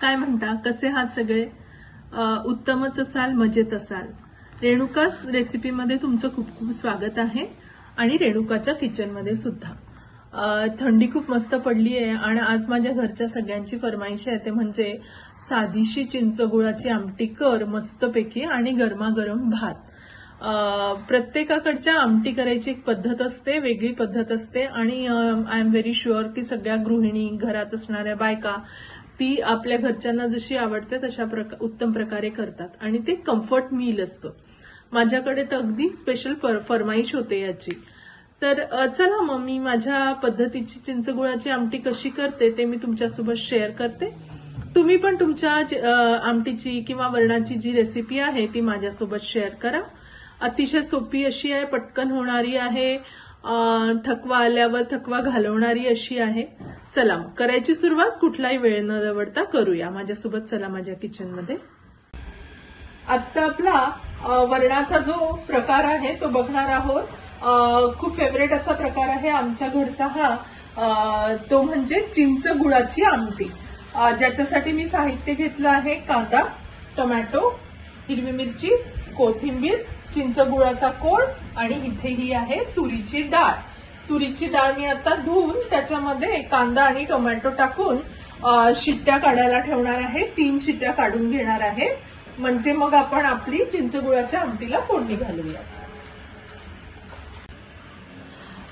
काय म्हणता, कसे आहात सगळे? उत्तमच असाल, मजेत असाल. रेणुकास रेसिपीमध्ये तुमचं खूप खूप स्वागत आहे आणि रेणुकाच्या किचनमध्ये सुद्धा. थंडी खूप मस्त पडली आहे आणि आज माझ्या घरच्या सगळ्यांची फरमाईश आहे ते म्हणजे साधीशी चिंचगुळाची आमटी कर मस्तपैकी आणि गरमागरम भात. प्रत्येकाकडच्या आमटी करायची एक पद्धत असते, वेगळी पद्धत असते आणि आय एम व्हेरी शुअर की सगळ्या गृहिणी, घरात असणाऱ्या बायका ती आपल्या घरच्यांना जशी आवडते तशा उत्तम प्रकारे करतात आणि ते कम्फर्ट मील असतं. माझ्याकडे तर अगदी स्पेशल फरमाईश होते याची. तर चला मग मी माझ्या पद्धतीची चिंचगुळाची आमटी कशी करते ते मी तुमच्यासोबत शेअर करते. तुम्ही पण तुमच्या आमटीची किंवा वरणाची जी रेसिपी आहे ती माझ्यासोबत शेअर करा. अतिशय सोपी अशी आहे, पटकन होणारी आहे, थकवा आल्यावर थकवा घालवणारी अशी आहे. चला मग करायची सुरुवात. कुठलाही वेळ न दवडता करूया. माझ्यासोबत चला माझ्या किचनमध्ये. आजचा आपला वरणाचा जो प्रकार आहे तो बघणार आहोत. खूप फेवरेट असा प्रकार आहे आमच्या घरचा हा, तो म्हणजे चिंच गुळाची आमटी. ज्याच्यासाठी मी साहित्य घेतलं आहे कांदा, टोमॅटो, हिरवी मिरची, कोथिंबीर, चिंच गुळाचा कोळ आणि इथे ही आहे तुरीची डाळ. तुरीची डाळ मी आता धुवून त्याच्यामध्ये कांदा आणि टोमॅटो टाकून शिट्ट्या काढायला ठेवणार आहे. 3 शिट्ट्या काढून घेणार आहे, म्हणजे मग आपण आपली चिंचगुळाच्या आमटीला फोडणी घालूया.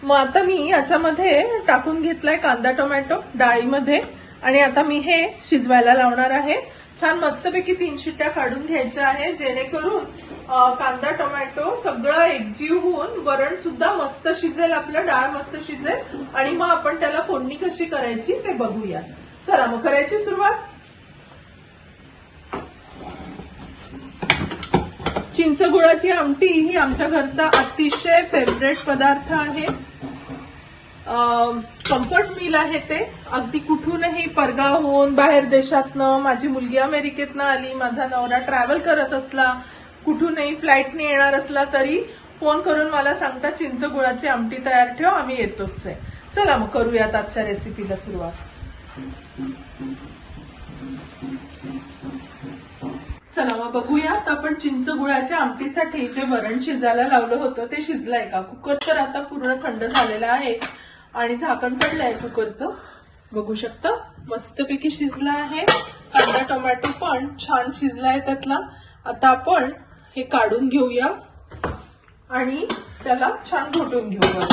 मग आता मी याच्यामध्ये टाकून घेतलाय कांदा टोमॅटो डाळीमध्ये आणि आता मी हे शिजवायला लावणार आहे. छान मस्तपैकी 3 शिट्ट्या काढून घ्यायच्या आहे, जेणेकरून कांदा टोमॅटो सगळं एकजीव होऊन वरण सुद्धा मस्त शिजेल, आपलं डाळ मस्त शिजेल आणि मग आपण त्याला फोडणी कशी करायची ते बघूया. चला मग करायची सुरुवात. चिंचगुळाची आमटी ही आमच्या घरचा अतिशय फेवरेट पदार्थ आहे. कम्फर्ट मील आहे ते. अगदी कुठूनही परगावहून, बाहेर देशातनं, माझी मुलगी अमेरिकेतनं आली, माझा नवरा ट्रॅव्हल करत असला, कुठूनही फ्लाईटने येणार असला तरी फोन करून मला सांगतात चिंचगुळाची आमटी तयार ठेव, आम्ही येतोच आहे. चला मग करूयात आजच्या रेसिपीला सुरुवात. चला मग बघूयात आपण चिंचगुळाच्या आमटीसाठी जे वरण शिजायला लावलं होतं ते शिजलंय का. कुकर तर आता पूर्ण थंड झालेला आहे आणि झाकण पडलंय कुकरचं, बघू शकता. मस्तपैकी शिजला आहे. कांदा टोमॅटो पण छान शिजलाय त्यातला. आता आपण हे काढून घेऊया आणि त्याला छान घोटून घेऊया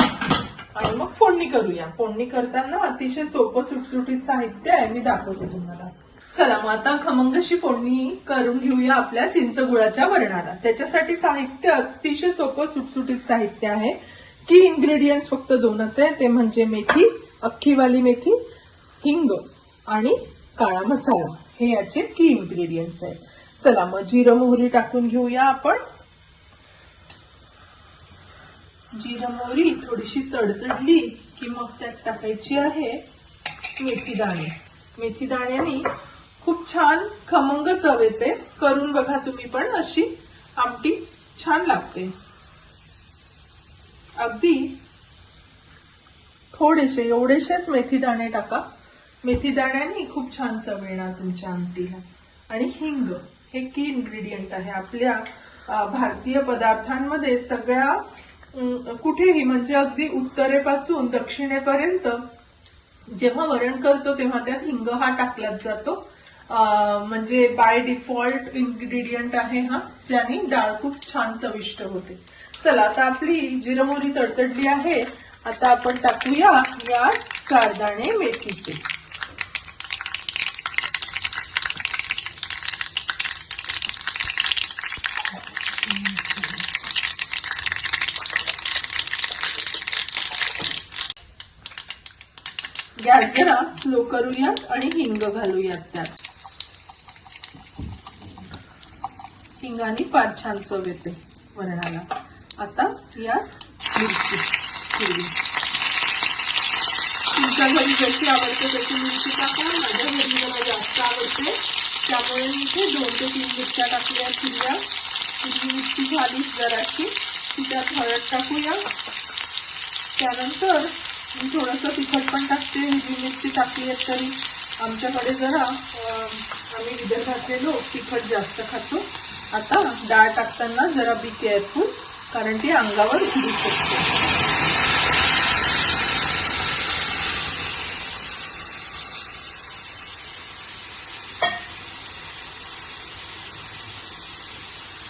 आणि मग फोडणी करूया. फोडणी करताना अतिशय सोपं सुटसुटीत साहित्य आहे, मी दाखवते तुम्हाला. चला मग आता खमंग अशी फोडणी करून घेऊया आपल्या चिंचगुळाच्या वरणाला. त्याच्यासाठी साहित्य अतिशय सोपं सुटसुटीत साहित्य आहे. की इन्ग्रेडियंट्स फक्त 2च आहे, ते म्हणजे मेथी, अख्खीवाली मेथी, हिंग आणि काळा मसाला. हे याचे की इन्ग्रेडियंट्स आहेत. चला मग जिरं मोहरी टाकून घेऊया आपण. जिरं मोहरी थोडीशी तडतडली की मग त्यात टाकायची आहे मेथी दाणे. मेथी दाण्याने खूप छान खमंग चव येते. करून बघा तुम्ही पण, अशी आमटी छान लागते. अगदी थोडेसे, एवढेसेच मेथी दाणे टाका. मेथी दाण्याने खूप छान चव येणार तुमच्या आमटीला. आणि हिंग हे की इन्ग्रेडियंट आहे आपल्या भारतीय पदार्थांमध्ये. सगळ्या कुठेही म्हणजे अगदी उत्तरेपासून दक्षिणेपर्यंत जेव्हा वरण करतो तेव्हा त्यात हिंग हा टाकलाच जातो. म्हणजे बाय डिफॉल्ट इन्ग्रेडियंट आहे हा, ज्याने डाळ खूप छान चविष्ट होते. चला आता आपली जिरं मोहरी तडतडली आहे. आता आपण टाकूया या 4 दाणे मेथीचे. गॅस जरा स्लो करूयात आणि हिंग घालूयात त्यात. हिंगाने फार छान चव येते वरणाला. आता यात मिरची हिरवी. तुमच्या घरी जशी आवडते तशी मिरची टाका. माझ्या घरी मला जास्त आवडते त्यामुळे मी इथे 2 ते 3 मिरच्या टाकल्या हिरव्या. हिरवी मिरची झाली जराशी की त्यात हळद टाकूया. त्यानंतर मी थोडंसं तिखट पण टाकते. हिरवी मिरची टाकली तरी आमच्याकडे जरा आम्ही विदर्भातले लोक तिखट जास्त खातो. आता डाळ टाकताना जरा बी केअरफुल, कारण ती अंगावर उडू शकते.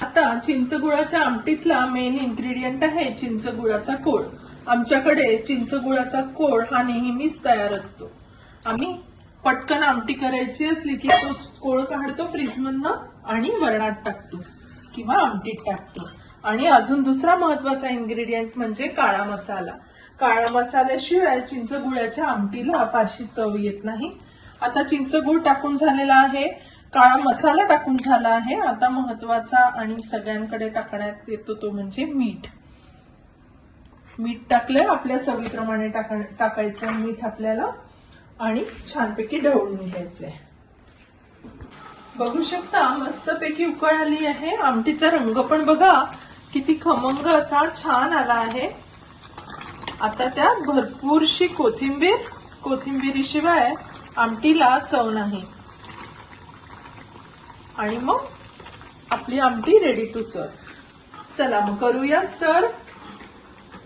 आता चिंचगुळाच्या आमटीतला मेन इन्ग्रेडियंट आहे चिंचगुळाचा कोळ. आमच्याकडे चिंचगुळाचा कोळ हा नेहमीच तयार असतो. आम्ही पटकन आमटी करायची असली की तो कोळ काढतो फ्रीजमधनं आणि वरणात टाकतो किंवा आमटीत टाकतो. आणि अजून दुसरा महत्वाचा इन्ग्रेडियंट म्हणजे काळा मसाला. काळा मसाल्याशिवाय चिंचगुळाच्या आमटीला फारशी चव येत नाही. आता चिंचगुळ टाकून झालेला आहे, काळा मसाला टाकून झाला आहे. आता महत्वाचा आणि सगळ्यांकडे टाकण्यात येतो तो म्हणजे मीठ. मीठ टाकलं, आपल्या चवीप्रमाणे टाकायचं मीठ आपल्याला आणि छानपैकी ढवळून घ्यायचंय. बघू शकता मस्तपैकी उकळ आली आहे. आमटीचा रंग पण बघा किती खमंग असा छान आला आहे. आता त्यात भरपूरशी कोथिंबीर, कोथिंबीरीशिवाय आमटीला चव नाही. आणि मग आपली आमटी रेडी टू सर्व. चला मग करूया सर्व.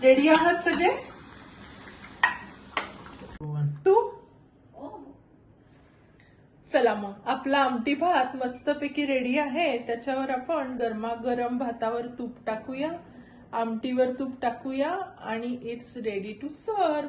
रेडी आहात सगळे? चला मग आपला आमटी भात मस्तपैकी रेडी आहे. त्याच्यावर आपण गरमागरम भातावर तूप टाकूया, आमटीवर तूप टाकूया आणि इट्स रेडी टू सर्व.